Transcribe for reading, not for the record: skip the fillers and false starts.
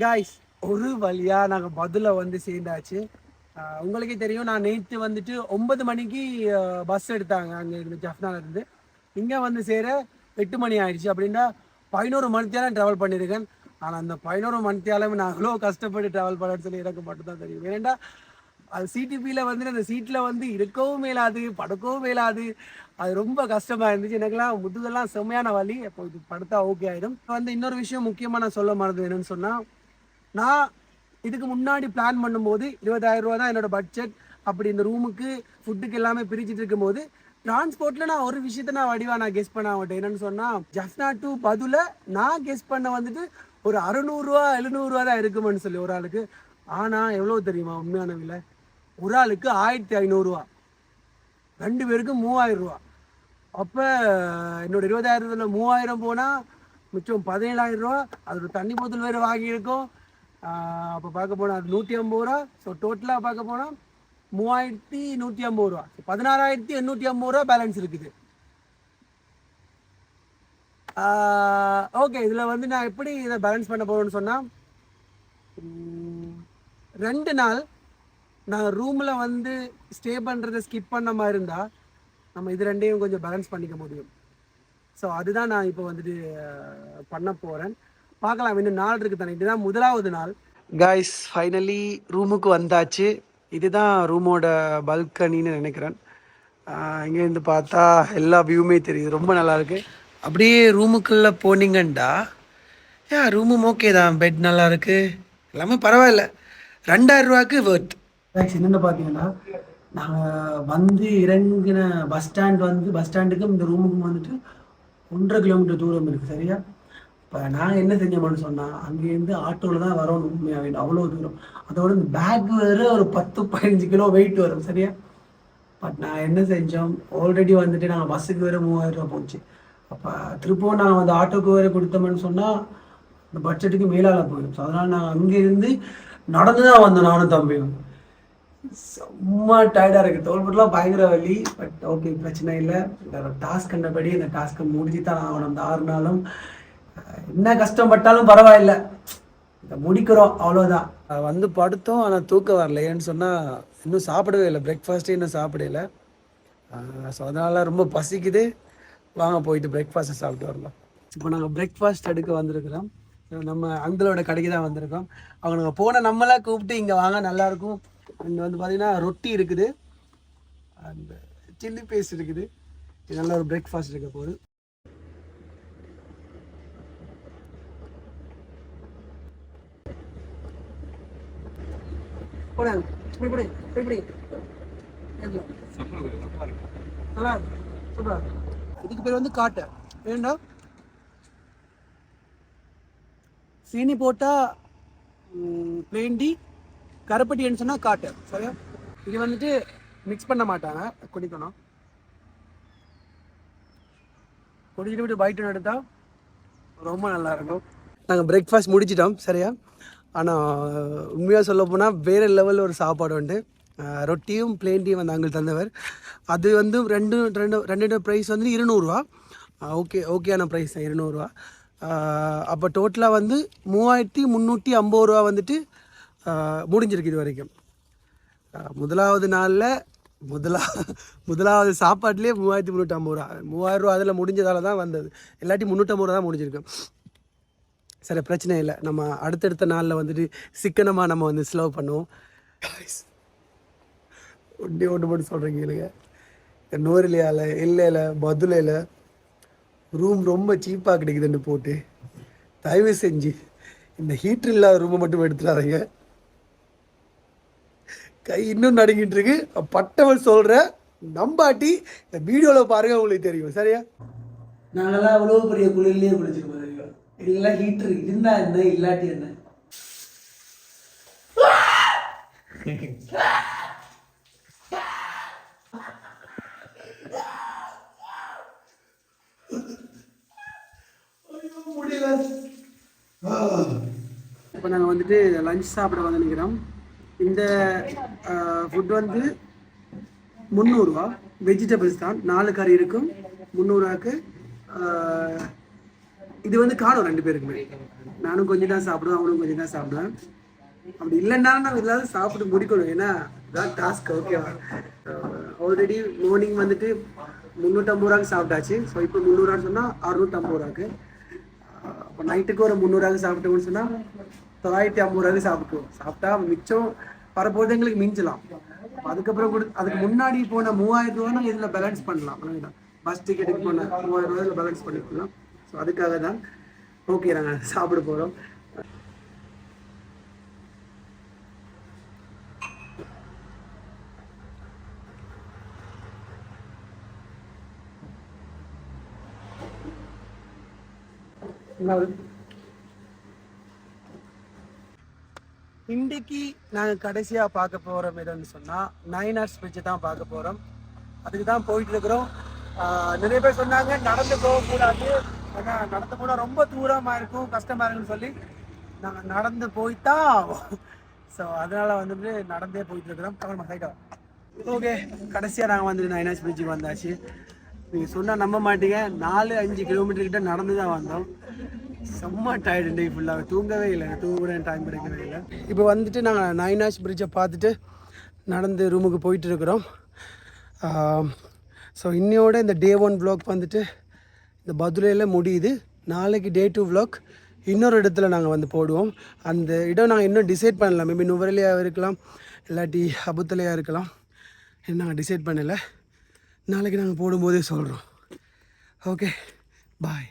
Guys ஒரு வழியாக நாங்கள் பதில வந்து சேர்ந்தாச்சு. உங்களுக்கே தெரியும், நான் நேற்று வந்துட்டு 9 மணிக்கு பஸ் எடுத்தாங்க அங்கே இருந்து ஜஃப்னாலேருந்து. இங்கே வந்து சேர 8 மணி ஆயிடுச்சு. அப்படின்னா 11 மணித்தியாலும் ட்ராவல் பண்ணியிருக்கேன். ஆனால் அந்த 11 மணித்தியாலும் நான் அவ்வளோ கஷ்டப்பட்டு ட்ராவல் பண்ணேன்னு சொல்லி எனக்கு மட்டும்தான் தெரியும். ஏன்னா அது சிடிபியில் வந்து அந்த சீட்டில் வந்து இருக்கவும் மேலாது, படுக்கவும் மேலாது. அது ரொம்ப கஷ்டமாக இருந்துச்சு. எனக்குலாம் முதுகெல்லாம் செம்மையான வலி. அப்போ இது படுத்தா ஓகே ஆகிடும். வந்து இன்னொரு விஷயம் முக்கியமாக நான் சொல்ல மறந்தது என்னன்னு சொன்னால், நான் இதுக்கு முன்னாடி பிளான் பண்ணும்போது 20,000 ரூபா தான் என்னோட பட்ஜெட். அப்படி இந்த ரூமுக்கு ஃபுட்டுக்கு எல்லாமே பிரிச்சுட்டு இருக்கும்போது டிரான்ஸ்போர்ட்டில் நான் ஒரு விஷயத்த நான் வடிவாக நான் கெஸ் பண்ண மாட்டேன். என்னன்னு சொன்னால், ஜஃப்னா டு பதுல நான் கெஸ் பண்ண வந்துட்டு ஒரு 600 ரூபா 700 ரூபா தான் இருக்குமென்னு சொல்லி ஒரு ஆளுக்கு. ஆனால் எவ்வளோ தெரியுமா உண்மையான விலை? ஒரு ஆளுக்கு 1500 ரூபா, 2 பேருக்கு 3000 ரூபா. அப்போ என்னோட 20,000 3000 போனால் மிச்சம் 17,000 ரூபா. அது ஒரு தண்ணி போத்தல் வேறு வாங்கியிருக்கோம். அப்போ பார்க்க போனால் அது 150 ரூபா. ஸோ டோட்டலாக பார்க்க போனால் 3150 ரூபா, 16,850 ரூபா பேலன்ஸ் இருக்குது. ஓகே, இதில் வந்து நான் எப்படி இதை பேலன்ஸ் பண்ண போகிறேன்னு சொன்னால், 2 நாள் நான் ரூமில் வந்து ஸ்டே பண்ணுறதை ஸ்கிப் பண்ண மாதிரி இருந்தால் நம்ம இது ரெண்டையும் கொஞ்சம் பேலன்ஸ் பண்ணிக்க முடியும். ஸோ அதுதான் நான் இப்போ வந்துட்டு பண்ண போகிறேன். பார்க்கலாம், இன்னும் நாள் இருக்குது தானே. இதுதான் முதலாவது நாள். காய்ஸ் ஃபைனலி ரூமுக்கு வந்தாச்சு. இதுதான் ரூமோட பல்கனின்னு நினைக்கிறேன். இங்கேருந்து பார்த்தா எல்லா வியூவுமே தெரியுது, ரொம்ப நல்லாயிருக்கு. அப்படியே ரூமுக்குள்ளே போனீங்கண்டா ரூமும் ஓகே தான், பெட் நல்லா இருக்குது, எல்லாமே பரவாயில்ல. 2,000 ரூபாய்க்கு வர்த். என்னென்னு பார்த்தீங்கன்னா, நாங்கள் வந்து இறங்கின பஸ் ஸ்டாண்டுக்கும் இந்த ரூமுக்கும் வந்துட்டு 1.5 கிலோமீட்டர் தூரம் இருக்குது, சரியா? இப்போ நாங்கள் என்ன செஞ்சோம்னு சொன்னால், அங்கேருந்து ஆட்டோவில் தான் வரணும். உண்மையாக அவ்வளோ தூரம். அதோட இந்த பேக் வேறு ஒரு 10-15 கிலோ வெயிட் வரும், சரியா? பட் நான் என்ன செஞ்சோம், ஆல்ரெடி வந்துட்டு நாங்கள் பஸ்ஸுக்கு வேறு 3000 ரூபா போச்சு. அப்போ திருப்பவும் நாங்கள் வந்து ஆட்டோக்கு வேறு கொடுத்தோம்னு சொன்னால் இந்த பட்ஜெட்டுக்கு மேலால் போயிடும். ஸோ அதனால் நாங்கள் அங்கேருந்து நடந்து தான் வந்தோம், நானும் தம்பியும். செம்ம டயர்டாக இருக்குது, தோல்பட்டுலாம் பயங்கர வலி. பட் ஓகே, பிரச்சனை இல்லை. இந்த டாஸ்க் கண்டபடி இந்த டாஸ்க்கை முடிச்சு தான் ஆகணும். அந்த 6 நாளும் என்ன கஷ்டப்பட்டாலும் பரவாயில்ல, இதை முடிக்கிறோம், அவ்வளோதான். வந்து படுத்தோம், ஆனால் தூக்கம் வரல. ஏன்னு சொன்னால் இன்னும் சாப்பிடவே இல்லை, பிரேக்ஃபாஸ்ட்டே இன்னும் சாப்பிடல. ஸோ அதனால் ரொம்ப பசிக்குது. வாங்க போயிட்டு பிரேக்ஃபாஸ்ட்டை சாப்பிட்டு வரலாம். இப்போ நாங்கள் பிரேக்ஃபாஸ்ட் எடுக்க வந்திருக்கிறோம். நம்ம அங்கிளோட கடைக்கு தான் வந்திருக்கோம். அவங்க நாங்கள் போன நம்மளாம் கூப்பிட்டு இங்கே வாங்க நல்லாயிருக்கும். இங்கே வந்து பார்த்தீங்கன்னா ரொட்டி இருக்குது, அண்ட் சில்லி பேஸ்ட் இருக்குது. இது நல்ல ஒரு பிரேக்ஃபாஸ்ட் இருக்க போகுது. இதுக்கு பேர் வந்து காட்டை வேண்டா, சீனி போட்டால் பிளேன் டீ, கருப்பட்டின்னு சொன்னால் காட்டு, சரியா? இது வந்துட்டு மிக்ஸ் பண்ண மாட்டாங்க, குடிக்கணும். குடிச்சிட்டு விட்டு பைட்டு எடுத்தால் ரொம்ப நல்லா இருக்கும். நாங்கள் பிரேக்ஃபாஸ்ட் முடிச்சிட்டோம், சரியா? ஆனால் உண்மையாக சொல்ல போனால் வேறு லெவலில் ஒரு சாப்பாடு உண்டு. ரொட்டியும் பிளேன் டீயும் வந்து அங்கே தந்தவர். அது வந்து ரெண்டு ப்ரைஸ் வந்து 200 ரூபா. ஓகேயான ப்ரைஸ் தான், 200 ரூபா. அப்போ டோட்டலாக வந்து 3,350 ரூபா வந்துட்டு முடிஞ்சிருக்கு இது வரைக்கும். முதலாவது நாளில் முதலாவது சாப்பாட்லேயே 3,350 ரூபா. 3,000 ரூபா அதில் முடிஞ்சதால தான் வந்தது. எல்லாத்தையும் 350 ரூபா தான் முடிஞ்சிருக்கு. சரி, பிரச்சனை இல்லை. நம்ம அடுத்தடுத்த நாளில் வந்துட்டு சிக்கனமாக நம்ம வந்து செலவு பண்ணுவோம். ஒன்று மட்டும் சொல்கிறீங்க இல்லைங்க, இந்த நோரிலையால் இல்லைல பதுலையில் ரூம் ரொம்ப சீப்பாக கிடைக்குதுன்னு போட்டு தயவு செஞ்சு இந்த ஹீட்ரு இல்லாத ரூமை மட்டும் எடுத்துடாதீங்க. கை இன்னும் நடுங்கிட்டு இருக்கு. பட்டவன் சொல்கிற நம்பாட்டி இந்த வீடியோவில் பாருங்கள், உங்களுக்கு தெரியும், சரியா? நாங்கள்லாம் அவ்வளோ பெரிய குளிர்லேயே குளிச்சிருக்கோம், தெரியும். இதெல்லாம் ஹீட்ரு இருந்தா என்ன, இல்லாட்டி என்ன. இப்போ நாங்கள் வந்துட்டு லஞ்ச் சாப்பிட வந்து நிற்கிறோம். இந்த ஃபுட் வந்து 300 ரூபா. வெஜிடபிள்ஸ் தான், 4 கறி இருக்கும். 300 ரூபாய்க்கு இது வந்து காணும் 2 பேருக்குமே. நானும் கொஞ்சம் தான் சாப்பிடுவேன், அவனும் கொஞ்சம் தான் சாப்பிடுவேன். அப்படி இல்லைன்னாலும் நான் எல்லாரும் சாப்பிட்டு முடிக்கணும், ஏன்னா இதான் டாஸ்க். ஓகேவா? ஆல்ரெடி மார்னிங் வந்துட்டு 350 ரூபாய்க்கு சாப்பிட்டாச்சு. ஸோ இப்போ 300 ரூபான்னு சொன்னால் 650 ரூபாய்க்கு. அப்போ நைட்டுக்கு ஒரு 300 ரூபாய்க்கு சாப்பிட்டோம்னு சொன்னால் 950 ரூபாய்க்கு சாப்பிட்டுவோம். சாப்பிட்டா மிச்சம் வரப்போது எங்களுக்கு மிஞ்சலாம். அதுக்கப்புறம் அதுக்கு முன்னாடி போன 3000 ரூபா நாங்கள் இதில் பேலன்ஸ் பண்ணலாம். பஸ் டிக்கெட்டுக்கு போன 3000 ரூபா இதில் பேலன்ஸ் பண்ணிக்கலாம். ஸோ அதுக்காக தான் ஓகே நாங்கள் சாப்பிட போகிறோம். இன்றைக்கு நாங்கள் கடைசியாக பார்க்க போகிறோம் எதுன்னு சொன்னால் நைனாஸ் பிரிட்ஜை தான் பார்க்க போகிறோம். அதுக்கு தான் போயிட்டு இருக்கிறோம். நிறைய பேர் சொன்னாங்க நடந்து போகக்கூடாது, ஏன்னா நடந்து போனால் ரொம்ப தூரமாக இருக்கும், கஷ்டமாக இருக்குன்னு சொல்லி நாங்கள் நடந்து போய்தான் ஆகும். ஸோ அதனால் வந்துட்டு நடந்தே போயிட்டு இருக்கிறோம். கவனமாக சைட்டா. ஓகே, கடைசியாக நாங்கள் வந்துட்டு நைனாஸ் பிரிட்ஜுக்கு வந்தாச்சு. நீங்கள் சொன்னால் நம்ப மாட்டீங்க, 4-5 கிலோமீட்டர் கிட்ட நடந்து தான் வந்தோம். செம்ம டயர்டு டே ஃபுல்லாக, தூங்கவே இல்லை, தூங்க டைம் கிடைக்கவே இல்லை. இப்போ வந்துட்டு நாங்கள் நைனாஸ் பிரிட்ஜை பார்த்துட்டு நடந்து ரூமுக்கு போயிட்டு இருக்கிறோம். ஸோ இன்னையோட இந்த டே 1 vlog வந்துட்டு இந்த பதுரையில் முடியுது. நாளைக்கு டே 2 vlog இன்னொரு இடத்துல நாங்கள் வந்து போடுவோம். அந்த இடம் நாங்கள் இன்னும் டிசைட் பண்ணலாம். மேபி நுவரெலியாக இருக்கலாம், இல்லாட்டி அபுத்தலையாக இருக்கலாம், நாங்கள் டிசைட் பண்ணலை. நாளைக்கு நாங்கள் போடும்போதே சொல்கிறோம். ஓகே, பாய்.